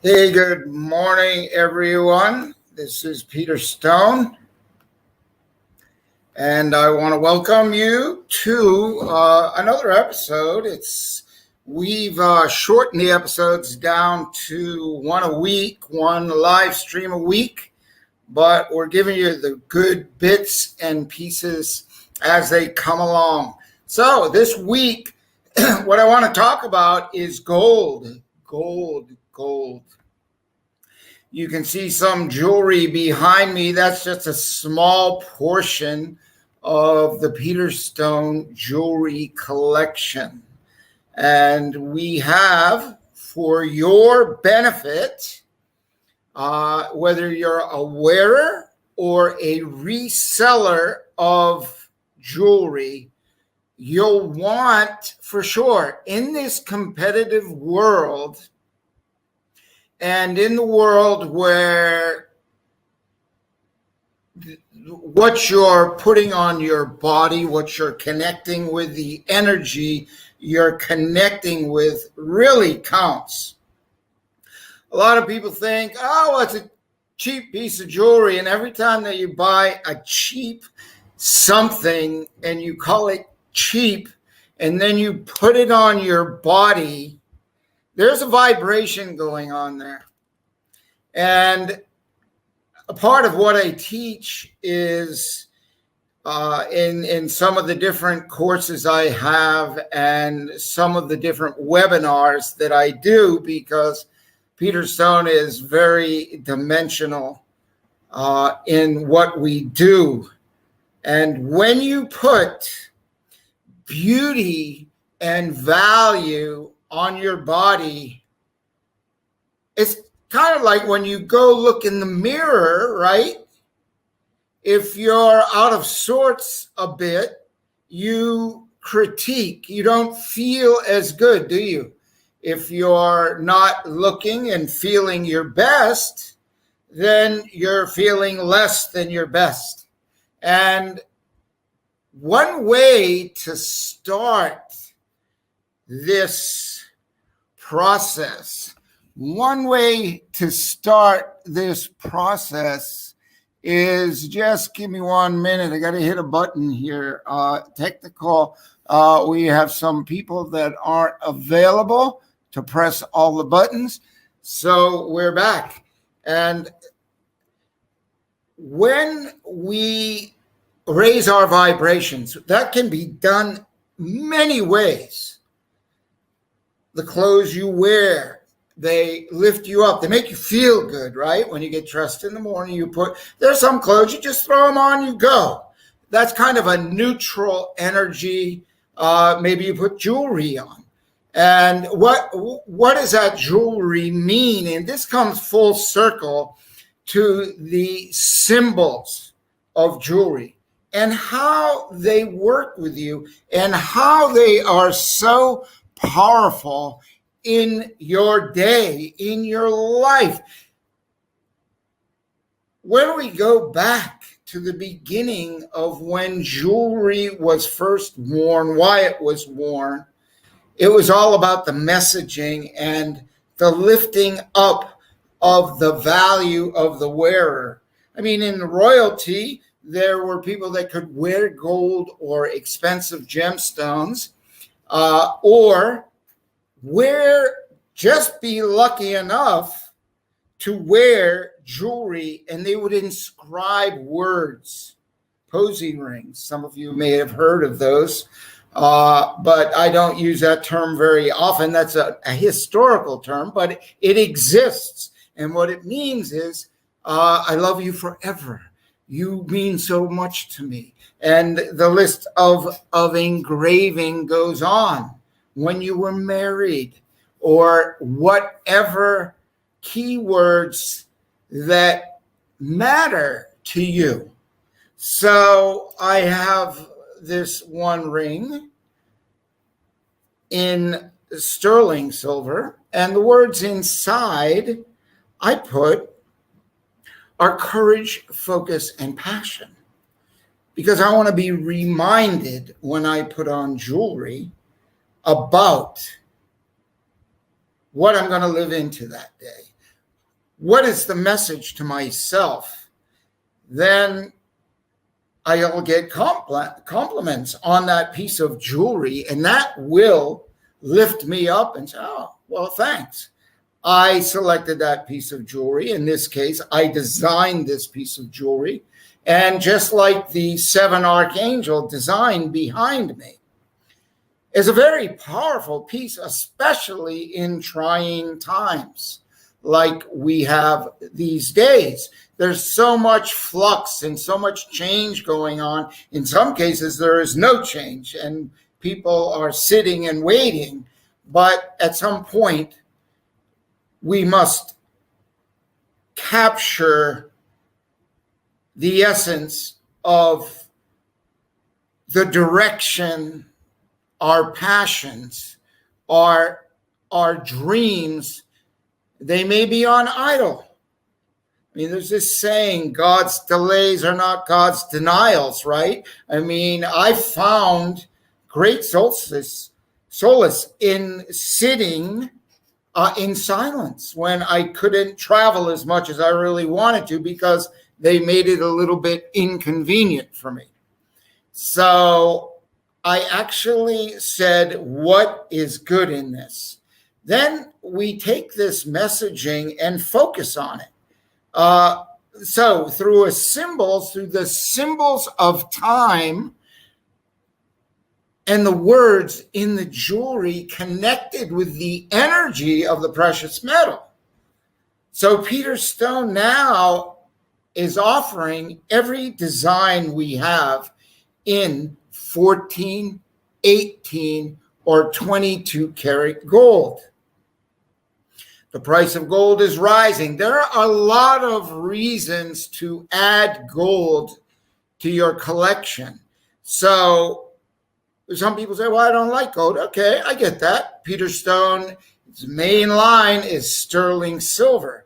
Hey, good morning, everyone. This is Peter Stone, and I want to welcome you to another episode. We've shortened the episodes down to one a week, one live stream a week, but we're giving you the good bits and pieces as they come along. So this week, what I want to talk about is gold. You can see some jewelry behind me. That's just a small portion of the Peter Stone jewelry collection. And we have, for your benefit, whether you're a wearer or a reseller of jewelry, you'll want, for sure, in this competitive world, and in the world where what you're putting on your body, what you're connecting with, the energy you're connecting with really counts. A lot of people think, oh, it's a cheap piece of jewelry. And every time that you buy a cheap something and you call it cheap, and then you put it on your body, there's a vibration going on there. And a part of what I teach is in some of the different courses I have and some of the different webinars that I do, because Peter Stone is very dimensional in what we do. And when you put beauty and value on your body, it's kind of like when you go look in the mirror, right? If you're out of sorts a bit, you critique. You don't feel as good, do you? If you're not looking and feeling your best, then you're feeling less than your best. And one way to start this process is just give me 1 minute. I got to hit a button here. Technical. We have some people that aren't available to press all the buttons. So we're back. And when we raise our vibrations, that can be done many ways. The clothes you wear, they lift you up. They make you feel good, right? When you get dressed in the morning, there's some clothes, you just throw them on, you go. That's kind of a neutral energy. Maybe you put jewelry on. And what does that jewelry mean? And this comes full circle to the symbols of jewelry and how they work with you and how they are so powerful in your day, in your life. When we go back to the beginning of when jewelry was first worn, why it was worn, it was all about the messaging and the lifting up of the value of the wearer. I mean, in royalty, there were people that could wear gold or expensive gemstones, or just be lucky enough to wear jewelry, and they would inscribe words, posy rings. Some of you may have heard of those, but I don't use that term very often. That's a historical term, but it exists. And what it means is, I love you forever. You mean so much to me. And the list of engraving goes on. When you were married, or whatever keywords that matter to you. So I have this one ring in sterling silver, and the words inside I put are courage, focus, and passion. Because I want to be reminded when I put on jewelry about what I'm going to live into that day, what is the message to myself, then I'll get compliments on that piece of jewelry, and that will lift me up and say, oh, well, thanks. I selected that piece of jewelry. In this case, I designed this piece of jewelry. And just like the 7 archangel design behind me is a very powerful piece, especially in trying times like we have these days. There's so much flux and so much change going on. In some cases, there is no change and people are sitting and waiting. But at some point, we must capture the essence of the direction, our passions, our dreams. They may be on idle. I mean, there's this saying, God's delays are not God's denials, right? I mean, I found great solace in sitting in silence when I couldn't travel as much as I really wanted to because they made it a little bit inconvenient for me. So I actually said, what is good in this? Then we take this messaging and focus on it. So through the symbols of time and the words in the jewelry connected with the energy of the precious metal. So Peter Stone now is offering every design we have in 14, 18, or 22 karat gold. The price of gold is rising. There are a lot of reasons to add gold to your collection. So some people say, well, I don't like gold. Okay, I get that. Peter Stone's main line is sterling silver.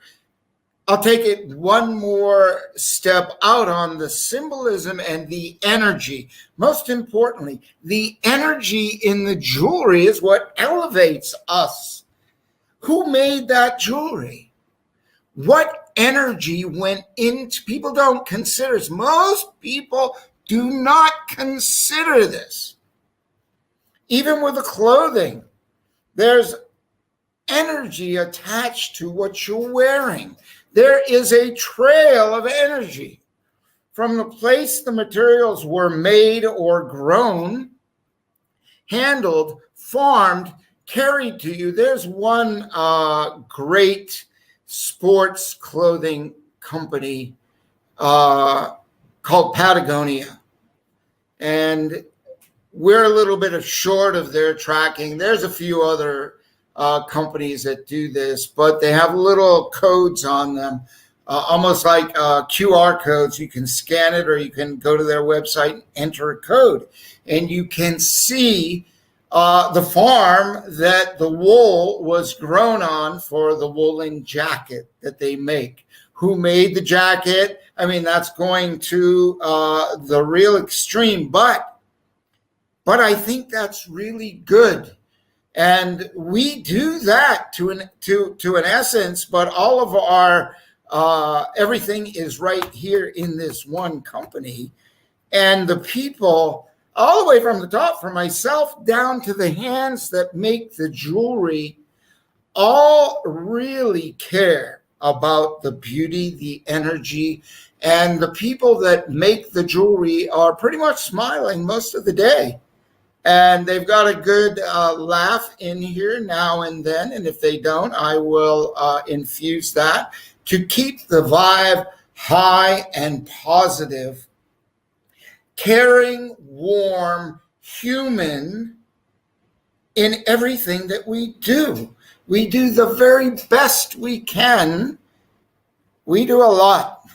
I'll take it one more step out on the symbolism and the energy. Most importantly, the energy in the jewelry is what elevates us. Who made that jewelry? What energy went into? People don't consider this. Most people do not consider this. Even with the clothing, there's energy attached to what you're wearing. There is a trail of energy from the place the materials were made or grown, handled, farmed, carried to you. There's one great sports clothing company called Patagonia. And we're a little bit short of their tracking. There's a few other companies that do this, but they have little codes on them, almost like QR codes. You can scan it or you can go to their website and enter a code. And you can see the farm that the wool was grown on for the woolen jacket that they make. Who made the jacket? I mean, that's going to the real extreme, but I think that's really good. And we do that to an essence, but all of our everything is right here in this one company. And the people, all the way from the top, from myself down to the hands that make the jewelry, all really care about the beauty, the energy, and the people that make the jewelry are pretty much smiling most of the day. And they've got a good laugh in here now and then. And if they don't, I will infuse that to keep the vibe high and positive. Caring, warm, human in everything that we do. We do the very best we can. We do a lot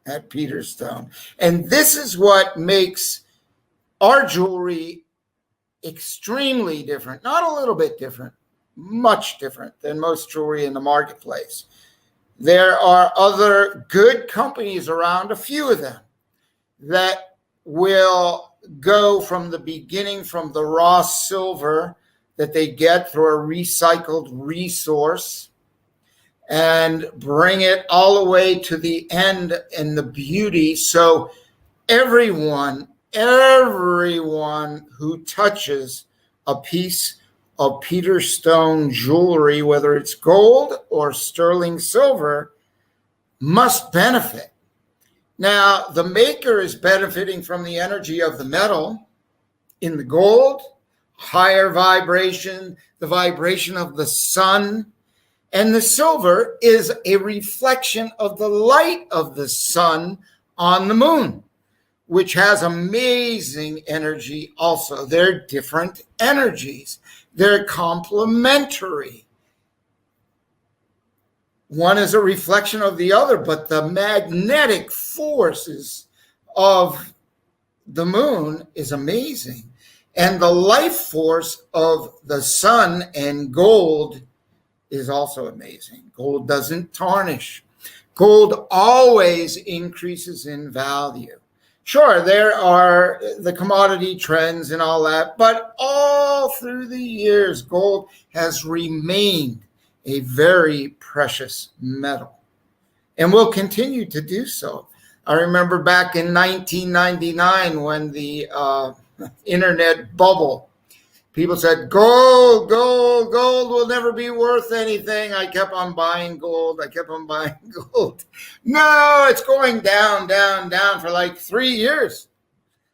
at Peter Stone. And this is what makes our jewelry extremely different, not a little bit different, much different than most jewelry in the marketplace. There are other good companies around, a few of them, that will go from the beginning, from the raw silver that they get through a recycled resource, and bring it all the way to the end and the beauty. So everyone who touches a piece of Peter Stone jewelry, whether it's gold or sterling silver, must benefit. Now, the maker is benefiting from the energy of the metal in the gold, higher vibration, the vibration of the sun, and the silver is a reflection of the light of the sun on the moon, which has amazing energy also. They're different energies. They're complementary. One is a reflection of the other, but the magnetic forces of the moon is amazing. And the life force of the sun and gold is also amazing. Gold doesn't tarnish. Gold always increases in value. Sure, there are the commodity trends and all that, but all through the years, gold has remained a very precious metal and will continue to do so. I remember back in 1999 when the internet bubble, people said, gold will never be worth anything. I kept on buying gold. No, it's going down for like 3 years.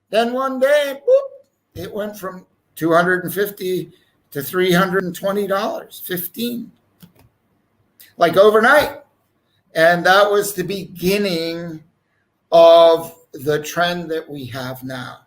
Then one day, boop, it went from $250 to $320, 15, like overnight. And that was the beginning of the trend that we have now.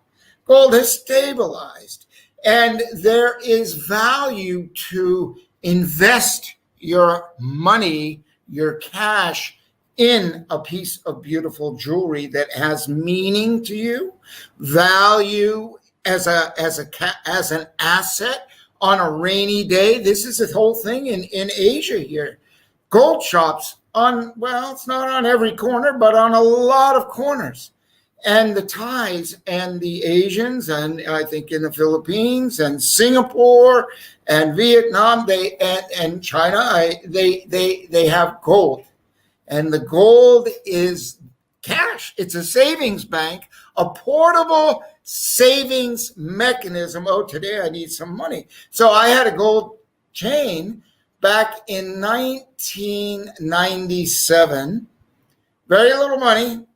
Gold has stabilized, and there is value to invest your money, your cash, in a piece of beautiful jewelry that has meaning to you, value as an asset on a rainy day. This is the whole thing in Asia here. Gold shops it's not on every corner, but on a lot of corners. And the Thais and the Asians, and I think in the Philippines and Singapore and Vietnam, and China, they have gold. And the gold is cash. It's a savings bank, a portable savings mechanism. Oh, today I need some money. So I had a gold chain back in 1997. Very little money,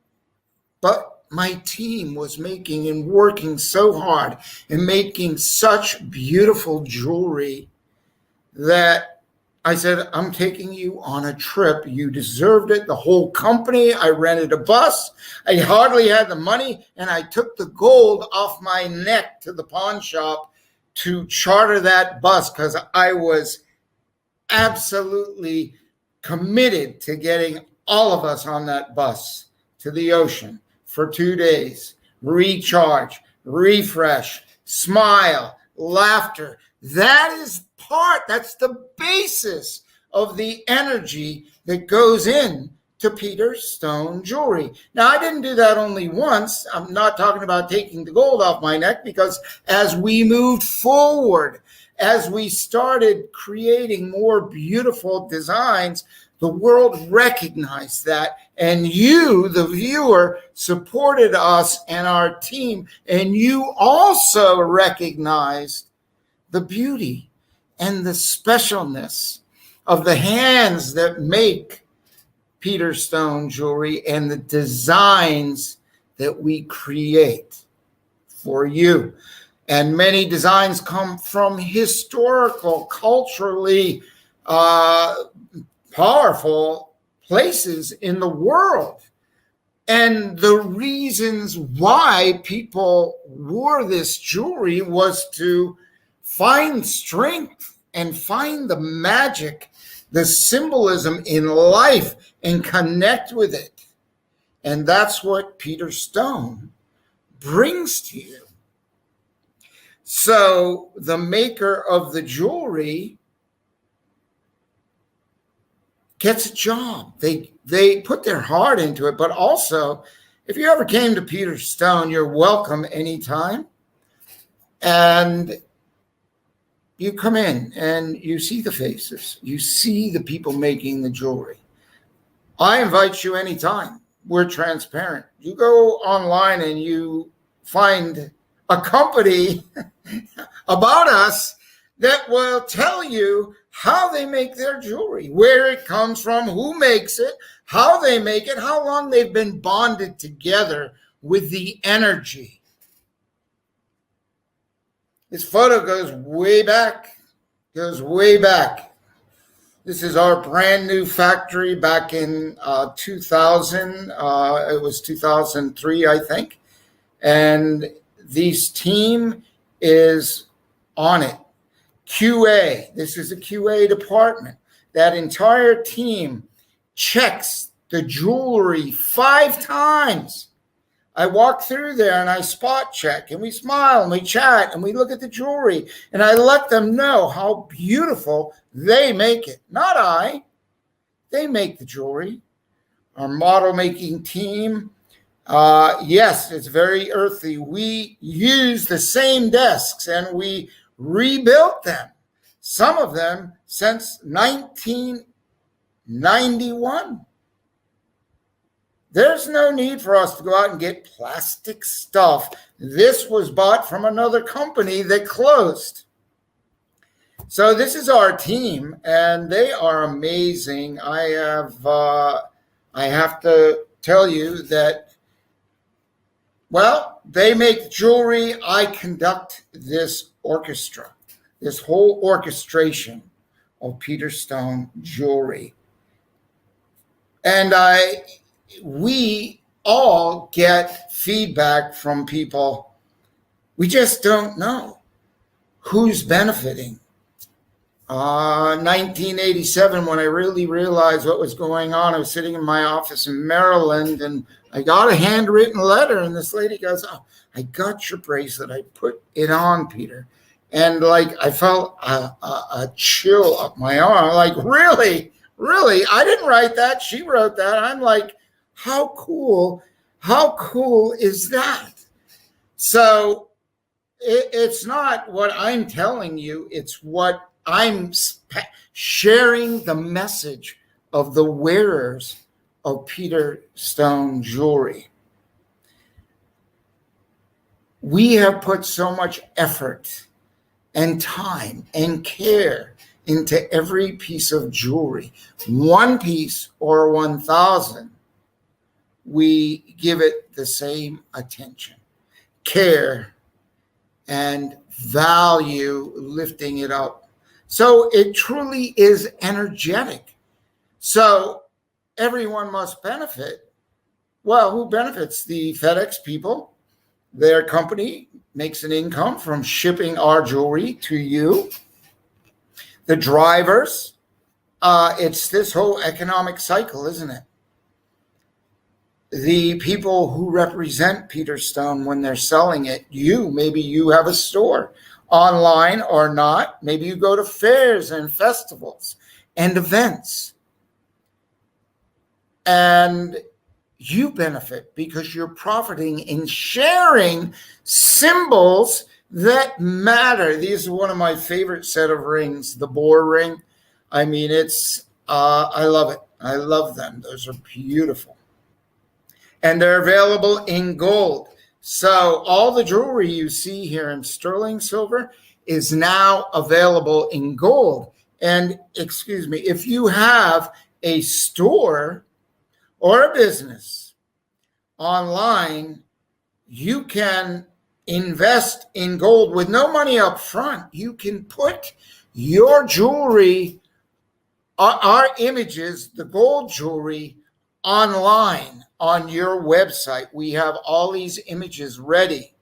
but my team was making and working so hard and making such beautiful jewelry that I said, I'm taking you on a trip. You deserved it. The whole company, I rented a bus. I hardly had the money, and I took the gold off my neck to the pawn shop to charter that bus because I was absolutely committed to getting all of us on that bus to the ocean for 2 days. Recharge, refresh, smile, laughter. That's the basis of the energy that goes in to Peter Stone jewelry. Now, I didn't do that only once. I'm not talking about taking the gold off my neck, because as we moved forward, as we started creating more beautiful designs, the world recognized that. And you, the viewer, supported us and our team. And you also recognized the beauty and the specialness of the hands that make Peter Stone jewelry and the designs that we create for you. And many designs come from historical, culturally powerful places in the world. And the reasons why people wore this jewelry was to find strength and find the magic, the symbolism in life, and connect with it. And that's what Peter Stone brings to you. So the maker of the jewelry gets a job. They put their heart into it. But also, if you ever came to Peter Stone, you're welcome anytime. And you come in and you see the faces, you see the people making the jewelry. I invite you anytime. We're transparent. You go online and you find a company about us that will tell you how they make their jewelry, where it comes from, who makes it, how they make it, how long they've been bonded together with the energy. This photo goes way back, This is our brand new factory back in 2000. It was 2003, I think. And this team is on it. QA, this is a QA department. That entire team checks the jewelry 5 times. I walk through there and I spot check, and we smile and we chat and we look at the jewelry, and I let them know how beautiful they make it. Not I. They make the jewelry. Our model making team, yes, it's very earthy. We use the same desks and we rebuilt them. Some of them since 1991. There's no need for us to go out and get plastic stuff. This was bought from another company that closed. So this is our team, and they are amazing. I have to tell you that, well, they make jewelry. I conduct this orchestra, this whole orchestration of Peter Stone jewelry. And we all get feedback from people. We just don't know who's benefiting. 1987, when I really realized what was going on, I was sitting in my office in Maryland, and I got a handwritten letter, and this lady goes, "Oh, I got your bracelet. I put it on, Peter." And like, I felt a chill up my arm. Like, really? I didn't write that. She wrote that. I'm like, how cool is that? So it's not what I'm telling you. It's what I'm sharing, the message of the wearers of Peter Stone jewelry. We have put so much effort and time and care into every piece of jewelry. One piece or 1,000, we give it the same attention, care, and value, lifting it up. So it truly is energetic. So everyone must benefit. Well, who benefits? The FedEx people. Their company makes an income from shipping our jewelry to you. The drivers, it's this whole economic cycle, isn't it? The people who represent Peter Stone when they're selling it, maybe you have a store online or not. Maybe you go to fairs and festivals and events. And you benefit because you're profiting in sharing symbols that matter. These are one of my favorite set of rings, the boar ring. I mean, I love it. I love them. Those are beautiful. And they're available in gold. So all the jewelry you see here in sterling silver is now available in gold. And excuse me, if you have a store or a business online, you can invest in gold with no money up front. You can put your jewelry, our images, the gold jewelry, online on your website. We have all these images ready.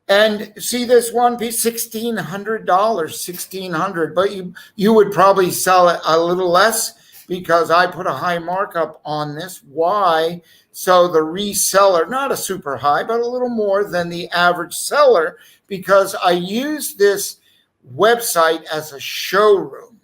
And see this one piece, $1,600, $1,600, but you would probably sell it a little less because I put a high markup on this. Why? So the reseller, not a super high, but a little more than the average seller, because I use this website as a showroom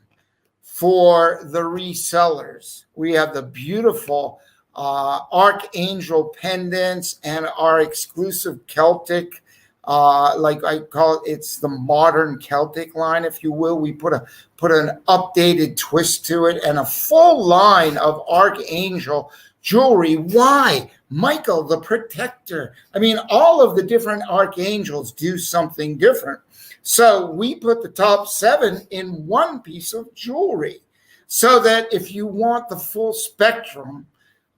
for the resellers. We have the beautiful archangel pendants and our exclusive Celtic like I call it, it's the modern Celtic line, if you will. We put an updated twist to it and a full line of archangel jewelry. Why? Michael, the protector. I mean, all of the different archangels do something different. So we put the top 7 in one piece of jewelry, so that if you want the full spectrum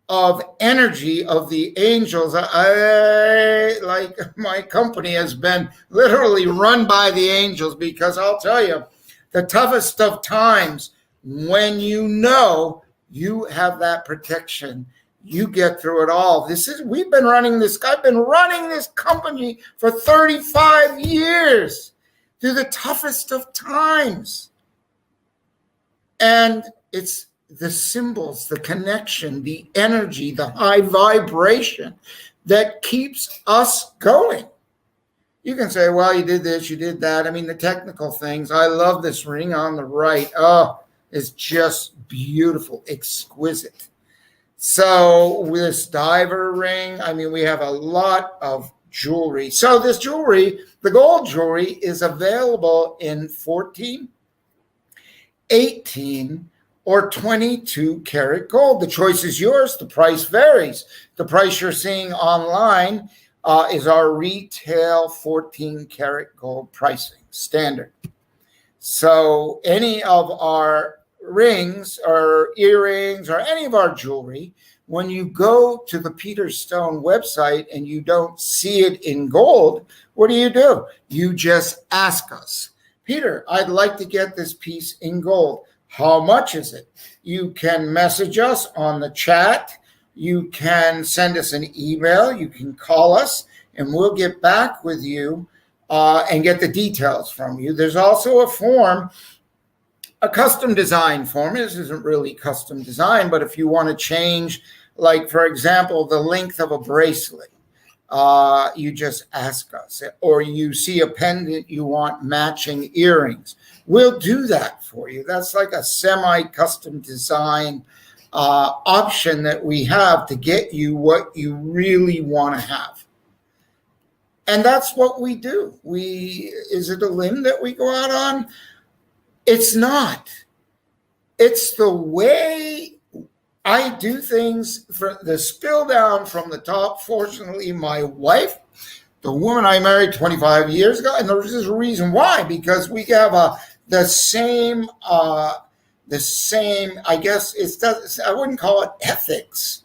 of energy of the angels, I like my company has been literally run by the angels, because I'll tell you, the toughest of times, when you know you have that protection, you get through it all. We've been running this, I've been running this company for 35 years through the toughest of times. And it's the symbols, the connection, the energy, the high vibration that keeps us going. You can say, well, you did this, you did that. I mean, the technical things. I love this ring on the right. Oh, it's just beautiful, exquisite. So this diver ring, I mean, we have a lot of jewelry. So this jewelry, the gold jewelry, is available in 14, 18, or 22 karat gold. The choice is yours. The price varies. The price you're seeing online is our retail 14 karat gold pricing standard. So any of our rings or earrings or any of our jewelry, when you go to the Peter Stone website and you don't see it in gold, what do? You just ask us, Peter, I'd like to get this piece in gold. How much is it? You can message us on the chat. You can send us an email. You can call us, and we'll get back with you and get the details from you. There's also a form, a custom design form. This isn't really custom design, but if you want to change, like, for example, the length of a bracelet, you just ask us. Or you see a pendant, you want matching earrings, we'll do that for you. That's like a semi-custom design option that we have to get you what you really want to have. And that's what we do. Is it a limb that we go out on? It's not. It's the way I do things. For the spill down from the top, fortunately, my wife, the woman I married 25 years ago, and there's a reason why, because we have the same, I guess I wouldn't call it ethics,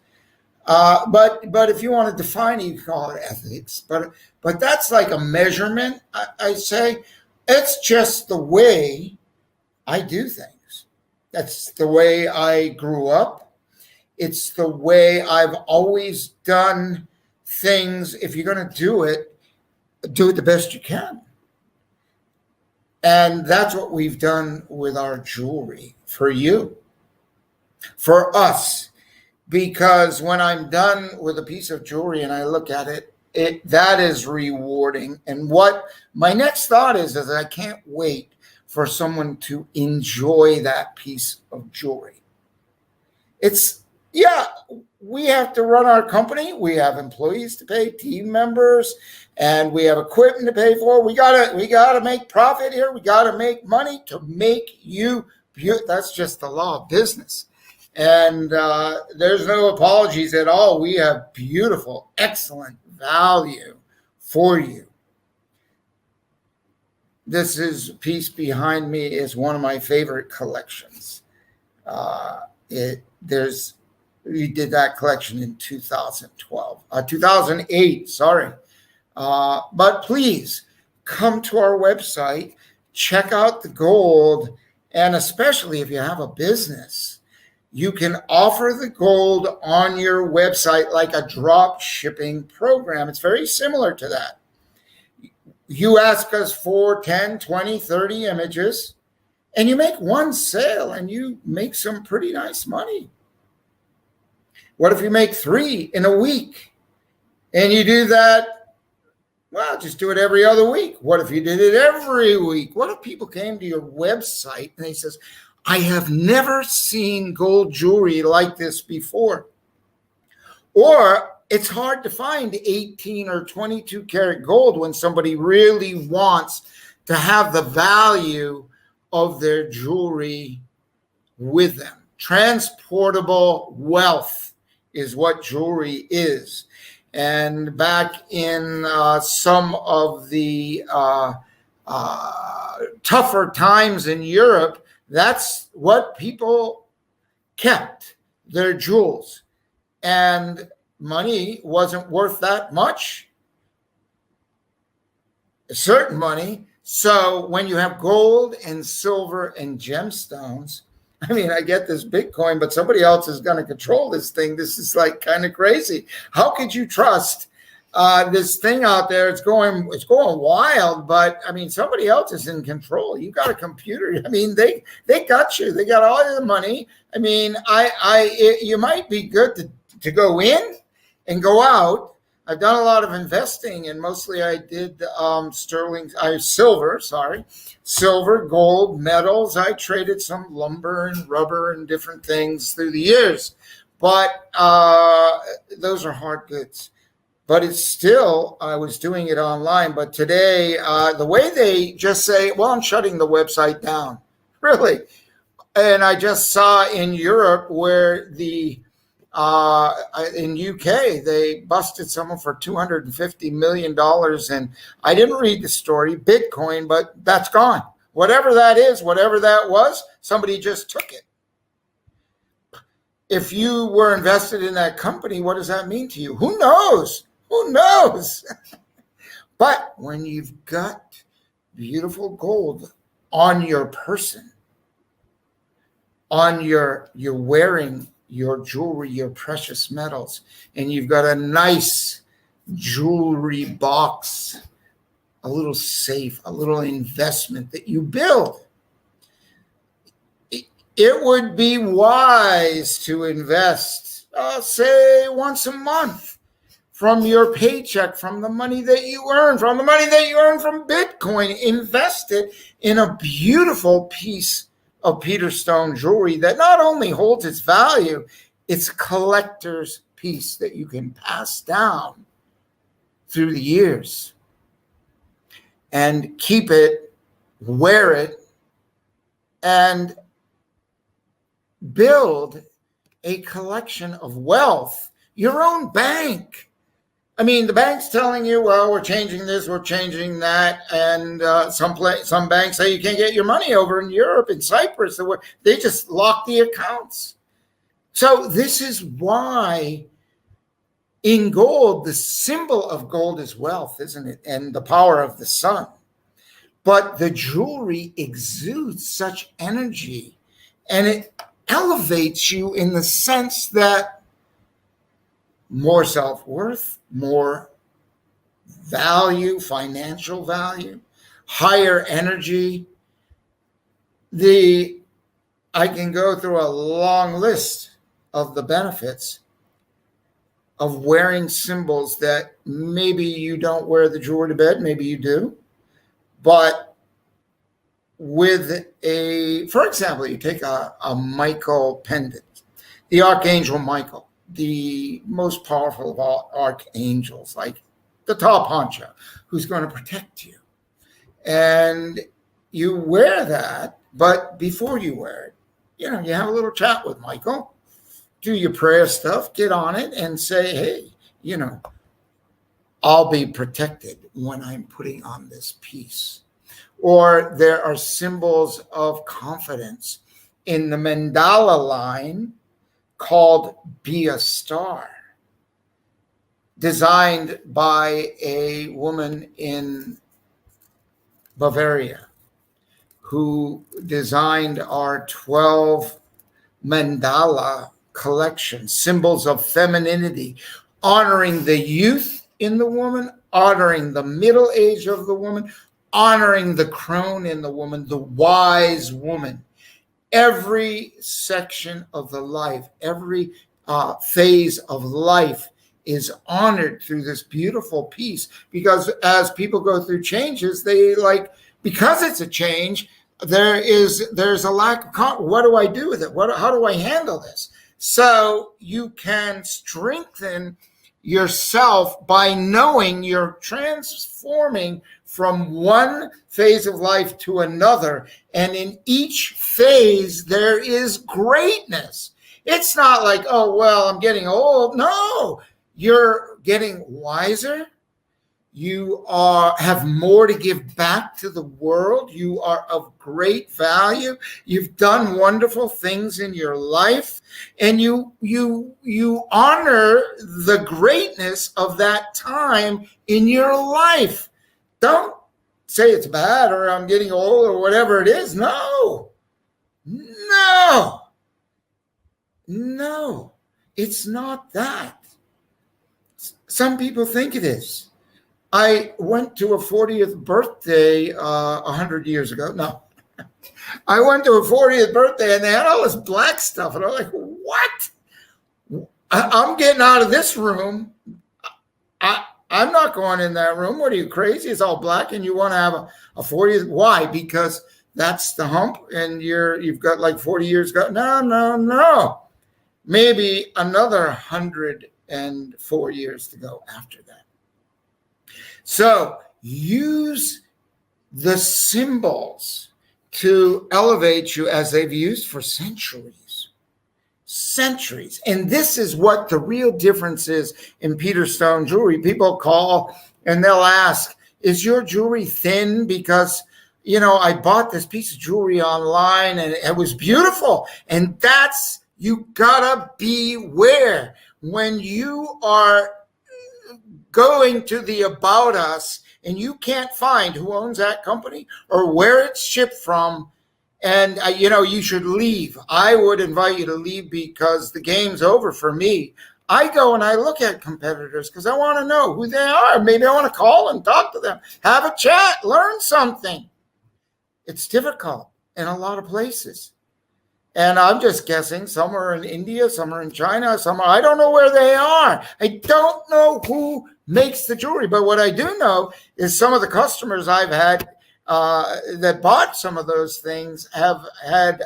but if you want to define it, you can call it ethics, but that's like a measurement. I say it's just the way I do things. That's the way I grew up. It's the way I've always done things. If you're going to do it the best you can. And that's what we've done with our jewelry for you, for us. Because when I'm done with a piece of jewelry and I look at it, that is rewarding. And what my next thought is I can't wait for someone to enjoy that piece of jewelry. We have to run our company. We have employees to pay, team members, and we have equipment to pay for. We gotta make profit here. We gotta make money to make you beautiful. That's just the law of business. And there's no apologies at all. We have beautiful, excellent value for you. This piece behind me is one of my favorite collections. We did that collection in 2008, sorry. But please come to our website, check out the gold, and especially if you have a business, you can offer the gold on your website like a drop shipping program. It's very similar to that. You ask us for 10, 20, 30 images, and you make one sale and you make some pretty nice money. What if you make 3 in a week and you do that? Well, just do it every other week. What if you did it every week? What if people came to your website and they says, I have never seen gold jewelry like this before? Or it's hard to find 18 or 22 karat gold when somebody really wants to have the value of their jewelry with them. Transportable wealth is what jewelry is. And back in some of the tougher times in Europe, that's what people kept, their jewels. And money wasn't worth that much, certain money. So when you have gold and silver and gemstones, I mean, I get this Bitcoin, but somebody else is going to control this thing. This is like kind of crazy. How could you trust this thing out there? It's going wild, but I mean, somebody else is in control. You got a computer. I mean, they got you. They got all the money. I mean, you might be good to go in and go out. I've done a lot of investing, and mostly I did silver, gold, metals. I traded some lumber and rubber and different things through the years, but those are hard goods. But it's still, I was doing it online. But today, the way they just say, well, I'm shutting the website down, really. And I just saw in Europe where in UK, they busted someone for $250 million. And I didn't read the story, Bitcoin, but that's gone. Whatever that is, whatever that was, somebody just took it. If you were invested in that company, what does that mean to you? Who knows? Who knows? But when you've got beautiful gold on your person, you're wearing your jewelry, your precious metals, and you've got a nice jewelry box, a little safe, a little investment that you build. It would be wise to invest, say, once a month from your paycheck, from the money that you earn, from Bitcoin. Invest it in a beautiful piece of Peter Stone jewelry that not only holds its value, it's a collector's piece that you can pass down through the years and keep it, wear it, and build a collection of wealth, your own bank. I mean, the bank's telling you, well, we're changing this, we're changing that, and some banks say you can't get your money over in Europe, in Cyprus. They just lock the accounts. So this is why in gold, the symbol of gold is wealth, isn't it? And the power of the sun. But the jewelry exudes such energy, and it elevates you in the sense that more self-worth, more value, financial value, higher energy. I can go through a long list of the benefits of wearing symbols that maybe you don't wear the jewelry to bed, maybe you do, but with for example, you take a Michael pendant, the Archangel Michael, the most powerful of all archangels, like the top honcho, who's going to protect you. And you wear that, but before you wear it, you have a little chat with Michael, do your prayer stuff, get on it and say, hey, I'll be protected when I'm putting on this piece. Or there are symbols of confidence in the mandala line called Be a Star, designed by a woman in Bavaria who designed our 12 mandala collection, symbols of femininity, honoring the youth in the woman, honoring the middle age of the woman, honoring the crone in the woman, the wise woman. Every section of the life, every phase of life is honored through this beautiful piece, because as people go through changes, because it's a change, there's a lack of what do I do with it? How do I handle this? So you can strengthen yourself by knowing you're transforming from one phase of life to another. And in each phase, there is greatness. It's not like, oh, well, I'm getting old. No, you're getting wiser. You have more to give back to the world. You are of great value. You've done wonderful things in your life, and you honor the greatness of that time in your life. Don't say it's bad or I'm getting old or whatever it is. No, it's not that. Some people think it is. I went to a 40th birthday 100 years ago. No, I went to a 40th birthday and they had all this black stuff. And I was like, what? I'm getting out of this room. I'm not going in that room. What are you, crazy? It's all black and you want to have a 40th. Why? Because that's the hump and you've got like 40 years ago. No. Maybe another 104 years to go after that. So use the symbols to elevate you as they've used for centuries. And this is what the real difference is in Peter Stone jewelry. People call and they'll ask, is your jewelry thin? Because, I bought this piece of jewelry online and it was beautiful. And you gotta beware when you are going to the About Us and you can't find who owns that company or where it's shipped from, and you should leave. I would invite you to leave because the game's over for me. I go and I look at competitors because I want to know who they are. Maybe I want to call and talk to them, have a chat, learn something. It's difficult in a lot of places. And I'm just guessing some are in India, some are in China, I don't know where they are. I don't know who makes the jewelry. But what I do know is some of the customers I've had that bought some of those things have had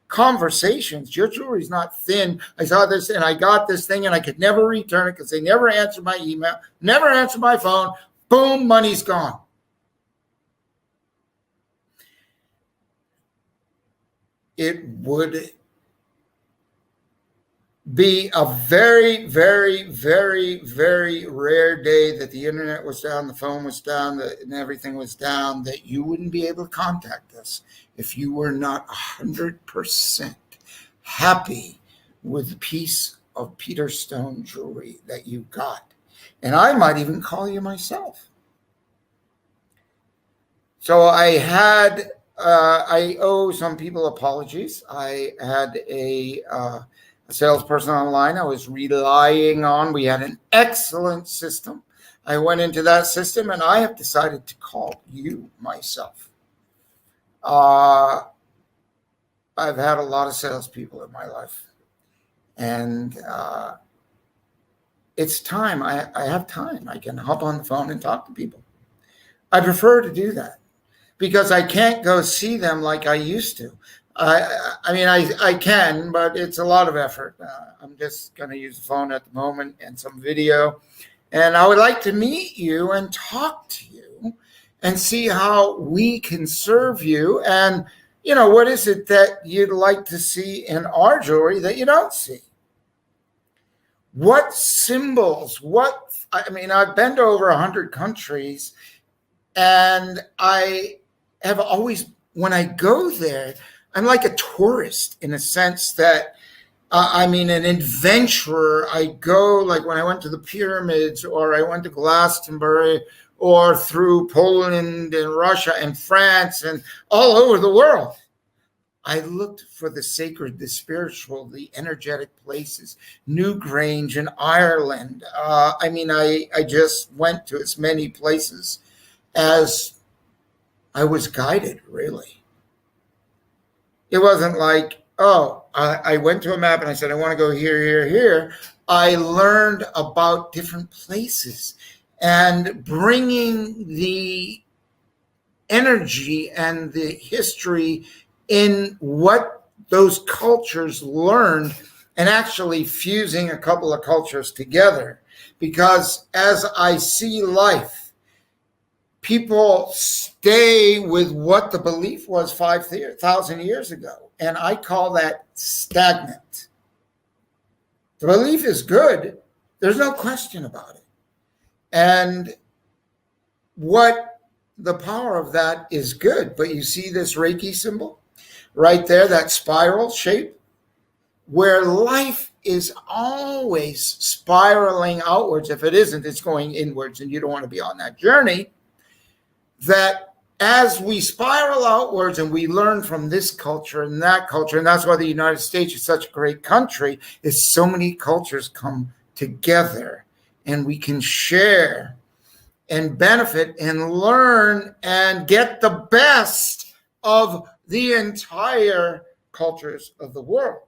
conversations. Your jewelry's not thin. I saw this and I got this thing and I could never return it because they never answered my email, never answered my phone. Boom, money's gone. It would be a very, very, very, very rare day that the internet was down, the phone was down, and everything was down, that you wouldn't be able to contact us if you were not 100% happy with the piece of Peter Stone jewelry that you got. And I might even call you myself. So I owe some people apologies. I had a salesperson online I was relying on. We had an excellent system. I went into that system and I have decided to call you myself. I've had a lot of salespeople in my life. And it's time. I have time. I can hop on the phone and talk to people. I prefer to do that, because I can't go see them like I used to. I can, but it's a lot of effort. I'm just going to use the phone at the moment and some video. And I would like to meet you and talk to you and see how we can serve you. And, what is it that you'd like to see in our jewelry that you don't see? What symbols? I've been to over 100 countries, and I have always, when I go there, I'm like a tourist in a sense that, an adventurer. I go, like when I went to the pyramids, or I went to Glastonbury, or through Poland and Russia and France and all over the world. I looked for the sacred, the spiritual, the energetic places. Newgrange in Ireland. I just went to as many places as I was guided, really. It wasn't like, I went to a map and I said, I want to go here, here, here. I learned about different places and bringing the energy and the history in what those cultures learned and actually fusing a couple of cultures together. Because as I see life, people stay with what the belief was 5,000 years ago. And I call that stagnant. The belief is good. There's no question about it. And what the power of that is good. But you see this Reiki symbol right there, that spiral shape, where life is always spiraling outwards. If it isn't, it's going inwards, and you don't want to be on that journey. That as we spiral outwards and we learn from this culture and that culture, and that's why the United States is such a great country, is so many cultures come together and we can share and benefit and learn and get the best of the entire cultures of the world.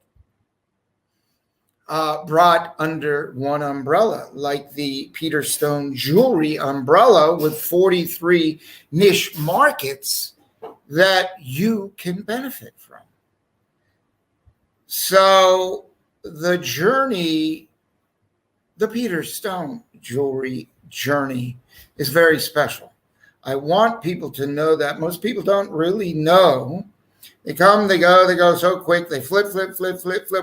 Brought under one umbrella, like the Peter Stone jewelry umbrella with 43 niche markets that you can benefit from. So the journey, the Peter Stone jewelry journey, is very special. I want people to know that. Most people don't really know. They come, they go so quick. They flip.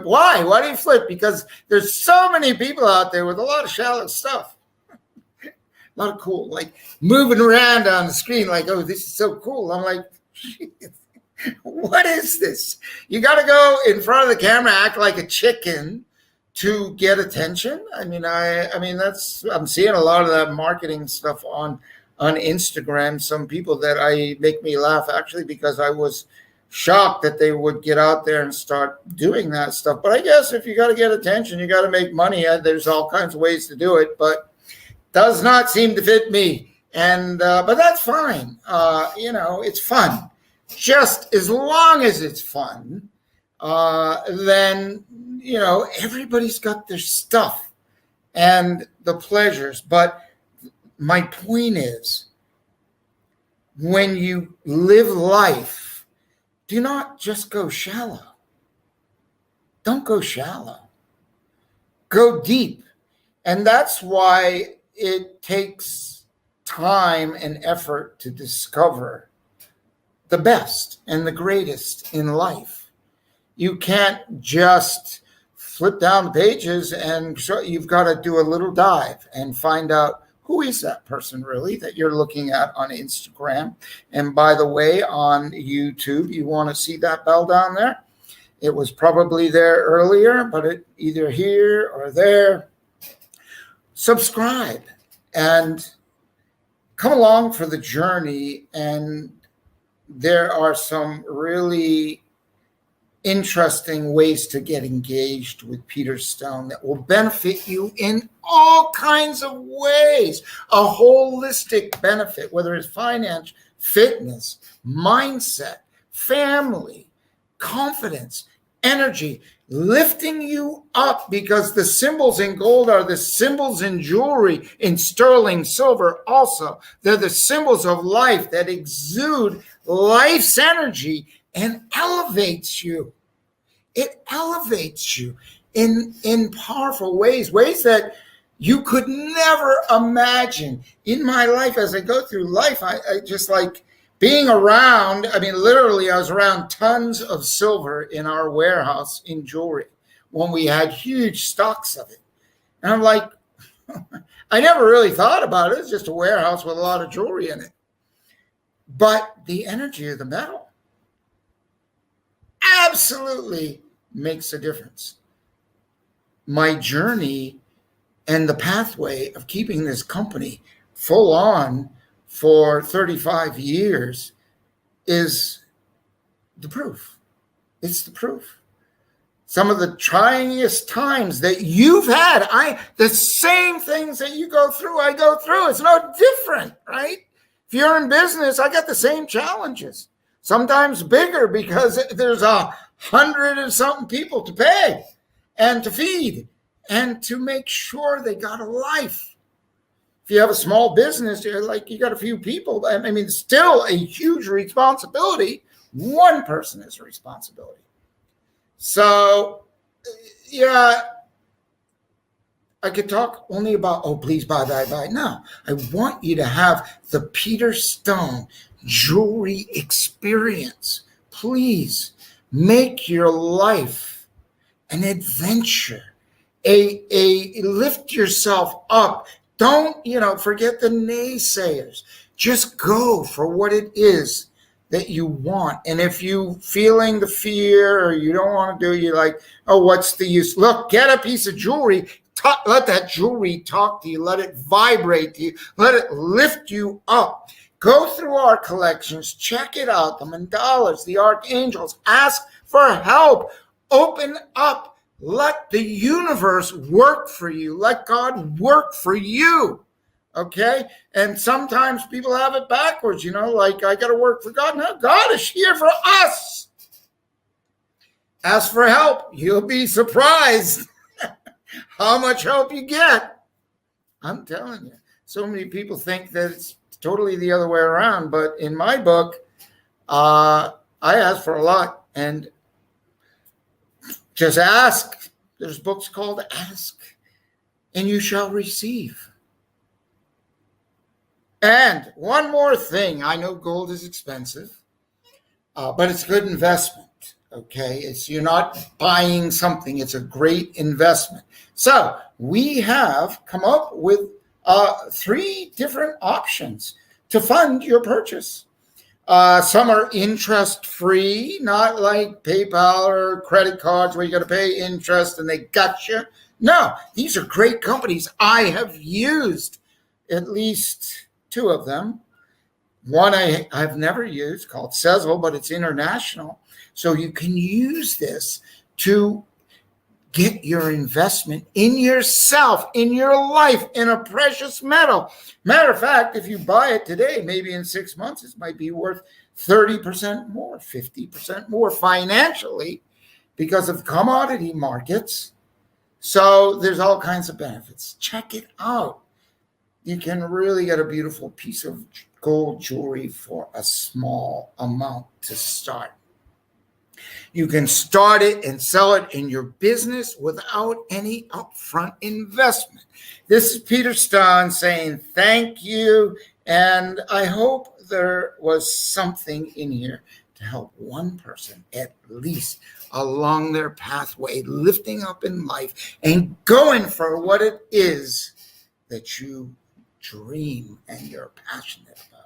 Why? Why do you flip? Because there's so many people out there with a lot of shallow stuff. A lot of cool, like moving around on the screen like, oh, this is so cool. I'm like, what is this? You got to go in front of the camera, act like a chicken to get attention. I mean, I'm seeing a lot of that marketing stuff on Instagram. Some people that make me laugh, actually, because I was shocked that they would get out there and start doing that stuff. But I guess if you got to get attention, you got to make money. There's all kinds of ways to do it, but does not seem to fit me. And but that's fine. It's fun. Just as long as it's fun, then everybody's got their stuff and the pleasures. But my point is, when you live life, do not just go shallow. Don't go shallow. Go deep. And that's why it takes time and effort to discover the best and the greatest in life. You can't just flip down the pages and you've got to do a little dive and find out who is that person really that you're looking at on Instagram. And by the way, on YouTube, you want to see that bell down there? It was probably there earlier, but it either here or there. Subscribe and come along for the journey. And there are some really interesting ways to get engaged with Peter Stone that will benefit you in all kinds of ways. A holistic benefit, whether it's finance, fitness, mindset, family, confidence, energy, lifting you up, because the symbols in gold are the symbols in jewelry, in sterling silver also. They're the symbols of life that exude life's energy and elevates you. It elevates you in powerful ways that you could never imagine. In my life, as I go through life, I just like being around. I mean, literally, I was around tons of silver in our warehouse in jewelry when we had huge stocks of it. And I'm like, I never really thought about it. It's just a warehouse with a lot of jewelry in it. But the energy of the metal absolutely makes a difference. My journey and the pathway of keeping this company full on for 35 years is the proof. It's the proof. Some of the tryingest times that you've had, the same things that you go through, I go through. It's no different, right? If you're in business, I got the same challenges. Sometimes bigger, because there's 100 and something people to pay and to feed and to make sure they got a life. If you have a small business, you got a few people. I mean, still a huge responsibility. One person is a responsibility. So Yeah, I could talk only about, oh, please buy, buy, buy. No, I want you to have the Peter Stone jewelry experience. Please make your life an adventure, a lift yourself up. Don't, forget the naysayers. Just go for what it is that you want. And if you feeling the fear or you don't want to do, you're like, oh, what's the use? Look, get a piece of jewelry. Let that jewelry talk to you. Let it vibrate to you. Let it lift you up. Go through our collections. Check it out. The mandalas, the archangels. Ask for help. Open up. Let the universe work for you. Let God work for you. Okay? And sometimes people have it backwards, like I got to work for God. No, God is here for us. Ask for help. You'll be surprised how much help you get. I'm telling you. So many people think that it's totally the other way around. But in my book, I ask for a lot. And just ask. There's books called Ask, and you shall receive. And one more thing. I know gold is expensive, but it's a good investment. Okay, you're not buying something. It's a great investment. So we have come up with 3 different options to fund your purchase. Some are interest-free, not like PayPal or credit cards where you got to pay interest and they got you. No, these are great companies. I have used at least 2 of them. One I've never used called Sezzle, but it's international. So you can use this to get your investment in yourself, in your life, in a precious metal. Matter of fact, if you buy it today, maybe in 6 months, it might be worth 30% more, 50% more financially because of commodity markets. So there's all kinds of benefits. Check it out. You can really get a beautiful piece of gold jewelry for a small amount to start. You can start it and sell it in your business without any upfront investment. This is Peter Stone saying thank you, and I hope there was something in here to help one person at least along their pathway, lifting up in life and going for what it is that you dream and you're passionate about.